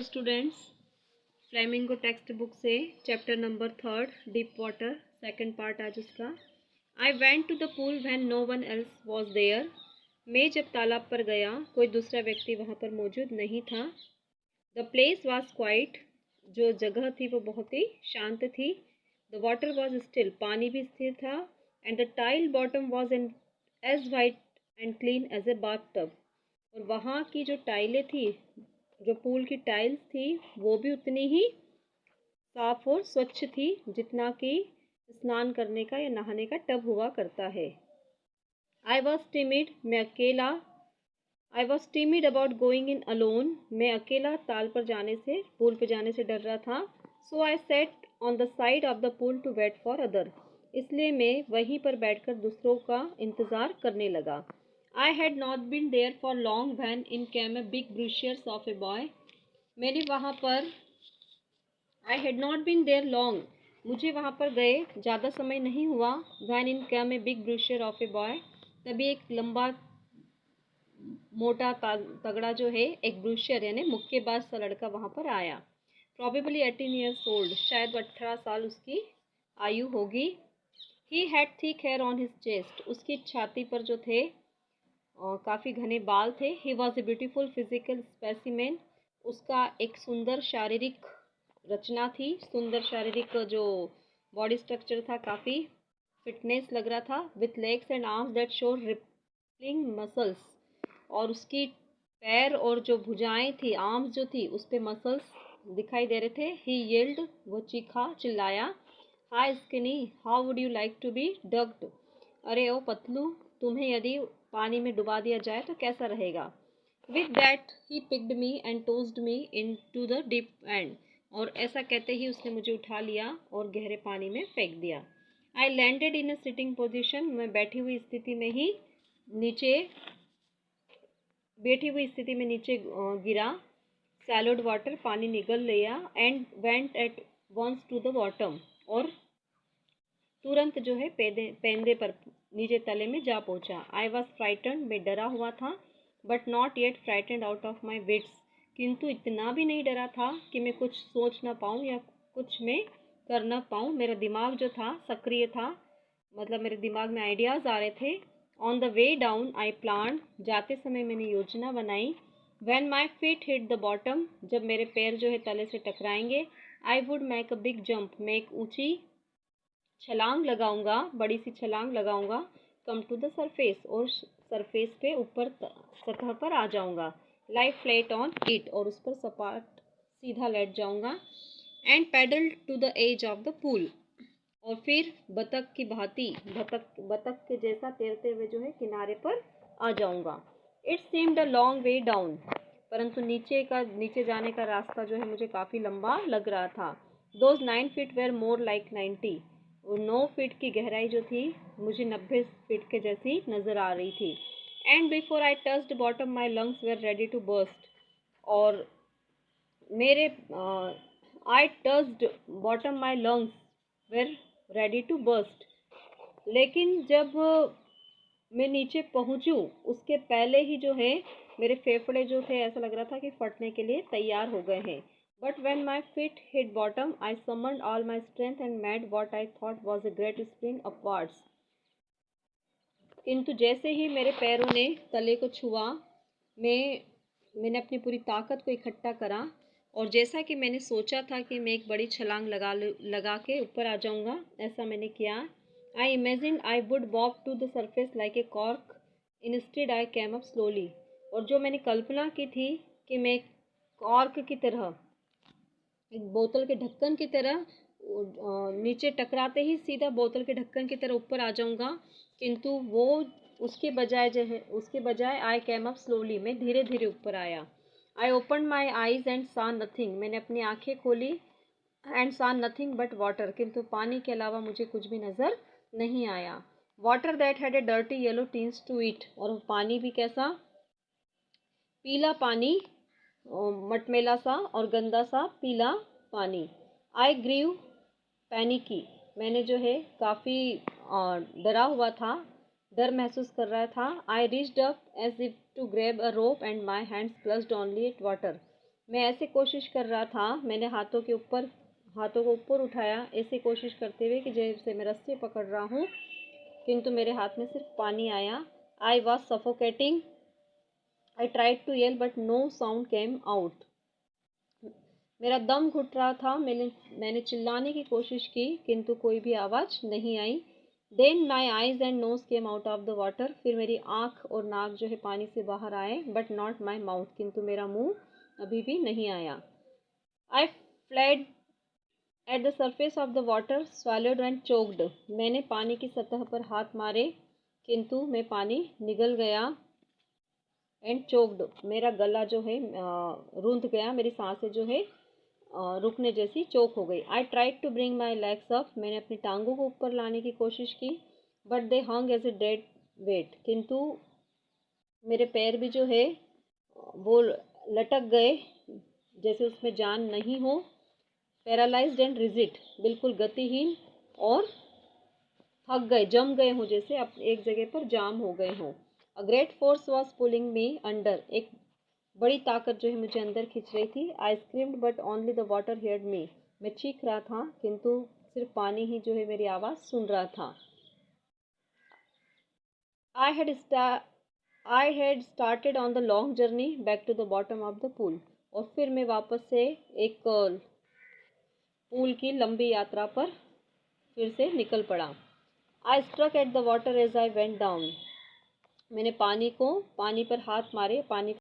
Students, Flamingo text book से chapter number 3 deep water second part आज उसका। I went to the pool when no one else was there. मैं जब तालाब पर गया कोई दूसरा व्यक्ति वहाँ पर मौजूद नहीं था। द प्लेस वॉज क्वाइट, जो जगह थी वो बहुत ही शांत थी। द वाटर वॉज स्टिल, पानी भी स्थिर था। And the tile bottom was in as white and clean as a bathtub. और वहाँ की जो टाइलें थी, जो पूल की टाइल्स थी, वो भी उतनी ही साफ और स्वच्छ थी जितना कि स्नान करने का या नहाने का टब हुआ करता है। आई वॉज टिमिड, मैं अकेला। I was timid about going in alone, मैं अकेला ताल पर जाने से, पूल पर जाने से डर रहा था। So I sat on the side of the pool to wait for other, इसलिए मैं वहीं पर बैठकर दूसरों का इंतज़ार करने लगा। I had not been there for long when in came a big brushers of a boy. मैंने वहाँ पर I had not been there long, मुझे वहाँ पर गए ज़्यादा समय नहीं हुआ। When in came a big brusher of a boy, तभी एक लंबा मोटा तगड़ा जो है एक ब्रूशर यानी मुक्केबाज सा लड़का वहाँ पर आया। Probably 18 years old, शायद 18 साल उसकी आयु होगी। He had thick hair on his chest, उसकी छाती पर जो थे और काफ़ी घने बाल थे। He was a beautiful physical specimen, उसका एक सुंदर शारीरिक रचना थी, सुंदर शारीरिक जो बॉडी स्ट्रक्चर था, काफ़ी फिटनेस लग रहा था। With legs and arms that show rippling muscles, और उसकी पैर और जो भुजाएं थी, आर्म्स जो थी, उस पर मसल्स दिखाई दे रहे थे। ही येल्ड, वो चीखा चिल्लाया। Hi skinny, how would you like to be dunked, अरे ओ पतलू, तुम्हें यदि पानी में डुबा दिया जाए तो कैसा रहेगा। With that he picked me and tossed me into the deep end, और ऐसा कहते ही उसने मुझे उठा लिया और गहरे पानी में फेंक दिया। I landed in a sitting position, मैं बैठी हुई स्थिति में नीचे गिरा। सैलोड वाटर, पानी निगल लिया। And went at once to the bottom, और तुरंत जो है पेंदे पर नीचे तले में जा पहुंचा। आई वॉज फ्राइटन, मैं डरा हुआ था। But not yet frightened out of my wits, किंतु इतना भी नहीं डरा था कि मैं कुछ सोच ना पाऊँ या कुछ मैं कर ना पाऊँ। मेरा दिमाग जो था सक्रिय था, मतलब मेरे दिमाग में आइडियाज़ आ रहे थे। On the way down I plan, जाते समय मैंने योजना बनाई। When my feet hit the bottom, जब मेरे पैर जो है तले से टकराएंगे। I would make a big jump, मैं एक ऊँची छलांग लगाऊंगा, बड़ी सी छलांग लगाऊंगा। कम टू द सरफेस, और सरफेस पे ऊपर सतह पर आ जाऊंगा। लाई फ्लैट ऑन इट, और उस पर सपाट सीधा लेट जाऊंगा। And paddle to the edge of the pool, और फिर बतख की भांति, बतख के जैसा तैरते हुए जो है किनारे पर आ जाऊंगा। It seemed a long way down, परंतु नीचे जाने का रास्ता जो है मुझे काफ़ी लंबा लग रहा था। Those 9 feet were more like 90, और 9 फीट की गहराई जो थी मुझे 90 फीट के जैसी नज़र आ रही थी। And before I touched bottom my lungs were ready to burst, और मेरे I touched bottom my lungs were ready to burst, लेकिन जब मैं नीचे पहुंचूं उसके पहले ही जो है मेरे फेफड़े जो थे, ऐसा लग रहा था कि फटने के लिए तैयार हो गए हैं। But when my feet hit bottom I summoned all my strength and made what I thought was a great spring upwards, किंतु जैसे ही मेरे पैरों ने तले को छुआ, मैंने अपनी पूरी ताकत को इकट्ठा करा, और जैसा कि मैंने सोचा था कि मैं एक बड़ी छलांग लगा के ऊपर आ जाऊंगा, ऐसा मैंने किया। I imagine I would walk to the surface like a cork, instead I came up slowly, और जो मैंने कल्पना की थी कि मैं कॉर्क की तरह, एक बोतल के ढक्कन की तरह नीचे टकराते ही सीधा बोतल के ढक्कन की तरह ऊपर आ जाऊंगा, किंतु वो उसके बजाय आई केम अप स्लोली, मैं धीरे धीरे ऊपर आया। I open my eyes and सा नथिंग, मैंने अपनी आंखें खोली। एंड सा नथिंग बट वाटर, किंतु पानी के अलावा मुझे कुछ भी नज़र नहीं आया। Water that had a dirty yellow tints to it, और पानी भी कैसा, पीला पानी, मटमेला सा और गंदा सा पीला पानी। आई ग्रीव पैनिकी, मैंने जो है काफ़ी डरा हुआ था, डर महसूस कर रहा था। I reached up as if to grab a rope and my hands clutched only at water, मैं ऐसे कोशिश कर रहा था, मैंने हाथों को ऊपर उठाया, ऐसे कोशिश करते हुए कि जैसे मैं रस्सी पकड़ रहा हूँ, किंतु मेरे हाथ में सिर्फ पानी आया। I was suffocating. I tried to yell but no sound came out. मेरा दम घुट रहा था, मैंने चिल्लाने की कोशिश की, किंतु कोई भी आवाज़ नहीं आई। Then my eyes and nose came out of the water. फिर मेरी आँख और नाक जो है पानी से बाहर आए, बट नॉट माई माउथ, किंतु मेरा मुंह अभी भी नहीं आया। I flailed at the surface of the water, swallowed and choked. मैंने पानी की सतह पर हाथ मारे, किंतु मैं पानी निगल गया। एंड चोक्ड, मेरा गला जो है रूंध गया, मेरी सांसें जो है रुकने जैसी, चोक हो गई। I tried to bring my legs up. मैंने अपनी टांगों को ऊपर लाने की कोशिश की, but they hung as a dead weight. किंतु मेरे पैर भी जो है वो लटक गए, जैसे उसमें जान नहीं हो। पैरालाइज्ड एंड रिजिड, बिल्कुल गतिहीन और थक गए, जम गए हों, जैसे अब एक जगह पर जाम हो गए हों। A great force was pulling me under. एक बड़ी ताकत जो है मुझे अंदर खींच रही थी। I screamed but only the water heard me. मैं चीख रहा था, किंतु सिर्फ पानी ही जो है मेरी आवाज़ सुन रहा था। I had started on the long journey back to the bottom of the pool. और फिर मैं वापस से एक पूल की लंबी यात्रा पर फिर से निकल पड़ा। I struck at the water as I went down. मैंने पानी पर हाथ मारे, पानी